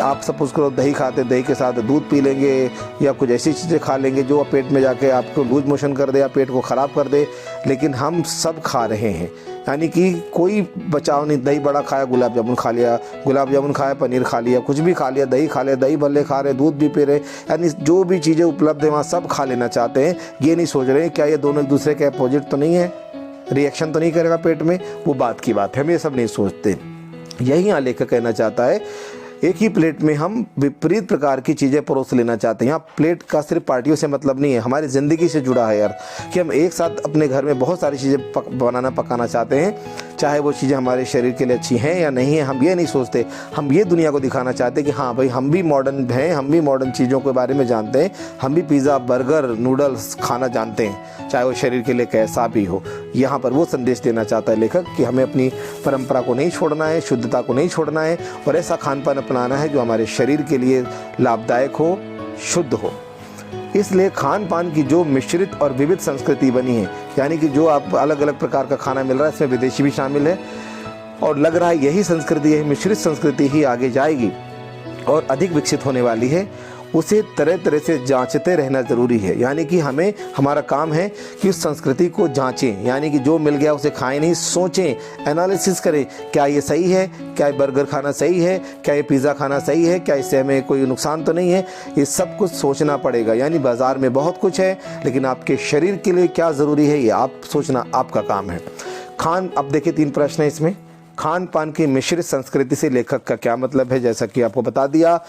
आप सपोज करो दही खाते, दही के साथ दूध पी लेंगे या कुछ ऐसी चीज़ें खा लेंगे जो पेट में जाके आपको लूज मोशन कर दे या पेट को ख़राब कर दे, लेकिन हम सब खा रहे हैं, यानी कि कोई बचाव नहीं। दही बड़ा खाया, गुलाब जामुन खा लिया, गुलाब जामुन खाया, पनीर खा लिया, कुछ भी खा लिया, दही खा लिया, दही भल्ले खा रहे, दूध भी पी रहे, यानी जो भी चीज़ें उपलब्ध है वहाँ सब खा लेना चाहते हैं। ये नहीं सोच रहे हैं क्या ये दोनों एक दूसरे के अपोजिट तो नहीं है, रिएक्शन तो नहीं करेगा पेट में, वो बात की बात है। हम ये सब नहीं सोचते। यही यहाँ लेखक कहना चाहता है, एक ही प्लेट में हम विपरीत प्रकार की चीज़ें परोस लेना चाहते हैं। यहाँ प्लेट का सिर्फ पार्टियों से मतलब नहीं है, हमारी ज़िंदगी से जुड़ा है यार, कि हम एक साथ अपने घर में बहुत सारी चीज़ें पकाना चाहते हैं, चाहे वो चीज़ें हमारे शरीर के लिए अच्छी हैं या नहीं है, हम ये नहीं सोचते। हम ये दुनिया को दिखाना चाहते कि हाँ भाई हम भी मॉडर्न हैं, हम भी मॉडर्न चीज़ों के बारे में जानते हैं, हम भी पिज़्ज़ा बर्गर नूडल्स खाना जानते हैं, चाहे वो शरीर के लिए कैसा भी हो। यहाँ पर वो संदेश देना चाहता है लेखक कि हमें अपनी परंपरा को नहीं छोड़ना है, शुद्धता को नहीं छोड़ना है और ऐसा खान पान अपनाना है जो हमारे शरीर के लिए लाभदायक हो, शुद्ध हो। इसलिए खान पान की जो मिश्रित और विविध संस्कृति बनी है, यानी कि जो आप अलग अलग प्रकार का खाना मिल रहा है, इसमें विदेशी भी शामिल है और लग रहा है यही संस्कृति, यही मिश्रित संस्कृति ही आगे जाएगी और अधिक विकसित होने वाली है। उसे तरह तरह से जांचते रहना ज़रूरी है, यानी कि हमें, हमारा काम है कि उस संस्कृति को जांचें, यानी कि जो मिल गया उसे खाएं नहीं, सोचें, एनालिसिस करें, क्या ये सही है, क्या ये बर्गर खाना सही है, क्या ये पिज़्ज़ा खाना सही है, क्या इससे हमें कोई नुकसान तो नहीं है। ये सब कुछ सोचना पड़ेगा। यानी बाज़ार में बहुत कुछ है लेकिन आपके शरीर के लिए क्या ज़रूरी है ये आप सोचना आपका काम है। अब देखिए 3 प्रश्न है इसमें। खान पान की मिश्रित संस्कृति से लेखक का क्या मतलब है, जैसा कि आपको बता दिया।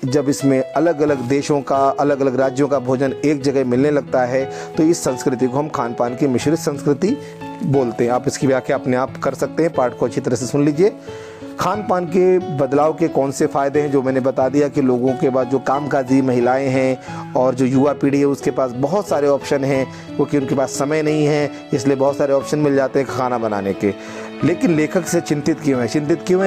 जब इसमें अलग अलग देशों का, अलग अलग राज्यों का भोजन एक जगह मिलने लगता है तो इस संस्कृति को हम खान पान की मिश्रित संस्कृति बोलते हैं। आप इसकी व्याख्या अपने आप कर सकते हैं, पाठ को अच्छी तरह से सुन लीजिए। खान पान के बदलाव के कौन से फ़ायदे हैं, जो मैंने बता दिया कि लोगों के पास जो कामकाजी महिलाएं हैं और जो युवा पीढ़ी है उसके पास बहुत सारे ऑप्शन हैं, क्योंकि उनके पास समय नहीं है, इसलिए बहुत सारे ऑप्शन मिल जाते हैं खाना बनाने के। लेकिन लेखक से चिंतित क्यों है?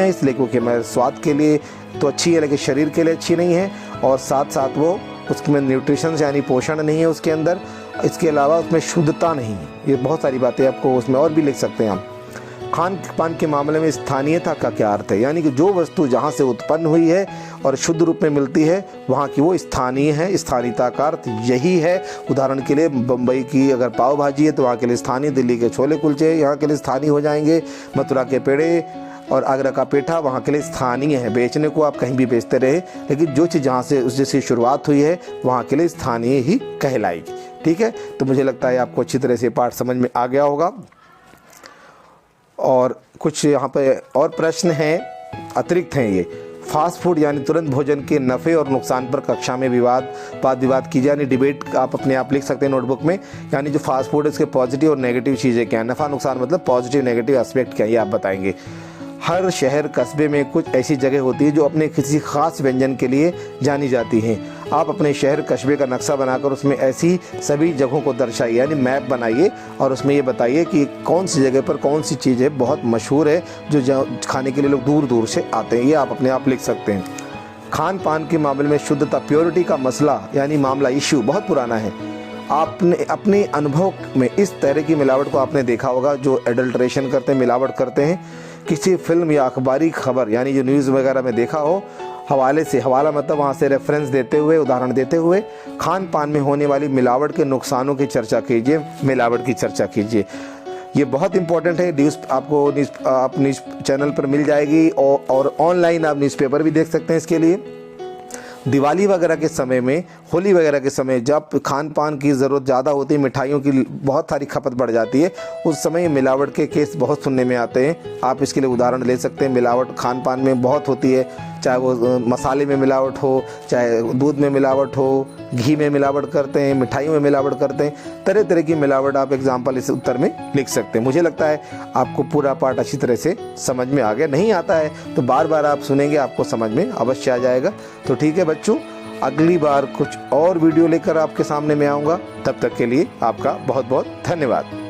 इसलिए क्योंकि हमारे स्वाद के लिए तो अच्छी है लेकिन शरीर के लिए अच्छी नहीं है और साथ साथ वो उसमें न्यूट्रिशन यानी पोषण नहीं है उसके अंदर। इसके अलावा उसमें शुद्धता नहीं है। ये बहुत सारी बातें आपको उसमें और भी लिख सकते हैं हम। खान पान के मामले में स्थानीयता का क्या अर्थ है, यानी कि जो वस्तु जहाँ से उत्पन्न हुई है और शुद्ध रूप में मिलती है वहाँ की वो स्थानीय है। स्थानीयता का अर्थ यही है। उदाहरण के लिए बम्बई की अगर पाव भाजी है तो वहाँ के लिए स्थानीय, दिल्ली के छोले कुलचे यहाँ के लिए स्थानीय हो जाएंगे, मथुरा के पेड़े और आगरा का पेठा वहाँ के लिए स्थानीय है। बेचने को आप कहीं भी बेचते रहे लेकिन जो चीज़ जहाँ से उससे शुरुआत हुई है वहाँ के लिए स्थानीय ही कहलाएगी। ठीक है, तो मुझे लगता है आपको अच्छी तरह से पाठ समझ में आ गया होगा। और कुछ यहाँ पे और प्रश्न हैं, अतिरिक्त हैं ये। फास्ट फूड यानी तुरंत भोजन के नफ़े और नुकसान पर कक्षा में वाद विवाद कीजिए, यानी डिबेट आप अपने आप लिख सकते हैं नोटबुक में। यानी जो फास्ट फूड है उसके पॉजिटिव और नेगेटिव चीज़ें क्या है, नफ़ा नुकसान मतलब पॉजिटिव नेगेटिव एस्पेक्ट क्या है, ये आप बताएंगे। हर शहर कस्बे में कुछ ऐसी जगह होती है जो अपने किसी खास व्यंजन के लिए जानी जाती हैं। आप अपने शहर कस्बे का नक्शा बनाकर उसमें ऐसी सभी जगहों को दर्शाइए, यानी मैप बनाइए और उसमें ये बताइए कि कौन सी जगह पर कौन सी चीज़ है बहुत मशहूर है जो खाने के लिए लोग दूर दूर से आते हैं। ये आप अपने आप लिख सकते हैं। खान पान के मामले में शुद्धता, प्योरिटी का मसला यानी मामला, इश्यू बहुत पुराना है। आपने अपने अनुभव में इस तरह की मिलावट को आपने देखा होगा जो एडल्ट्रेशन करते हैं, मिलावट करते हैं। किसी फिल्म या अखबारी खबर यानी जो न्यूज़ वगैरह में देखा हो, हवाले से, हवाला मतलब वहाँ से रेफरेंस देते हुए, उदाहरण देते हुए खान पान में होने वाली मिलावट के नुकसानों की चर्चा कीजिए, मिलावट की चर्चा कीजिए। ये बहुत इंपॉर्टेंट है। न्यूज़ आपको आप न्यूज़ चैनल पर मिल जाएगी और ऑनलाइन आप न्यूज़पेपर भी देख सकते हैं। इसके लिए दिवाली वगैरह के समय में, होली वगैरह के समय जब खान पान की ज़रूरत ज़्यादा होती है, मिठाइयों की बहुत सारी खपत बढ़ जाती है, उस समय मिलावट के केस बहुत सुनने में आते हैं। आप इसके लिए उदाहरण ले सकते हैं। मिलावट खान पान में बहुत होती है, चाहे वो मसाले में मिलावट हो, चाहे दूध में मिलावट हो, घी में मिलावट करते हैं, मिठाइयों में मिलावट करते हैं, तरह तरह की मिलावट आप एग्जाम्पल इस उत्तर में लिख सकते हैं। मुझे लगता है आपको पूरा पाठ अच्छी तरह से समझ में आ गया। नहीं आता है तो बार बार आप सुनेंगे, आपको समझ में अवश्य आ जाएगा। तो ठीक है बच्चों, अगली बार कुछ और वीडियो लेकर आपके सामने में आऊँगा। तब तक के लिए आपका बहुत बहुत धन्यवाद।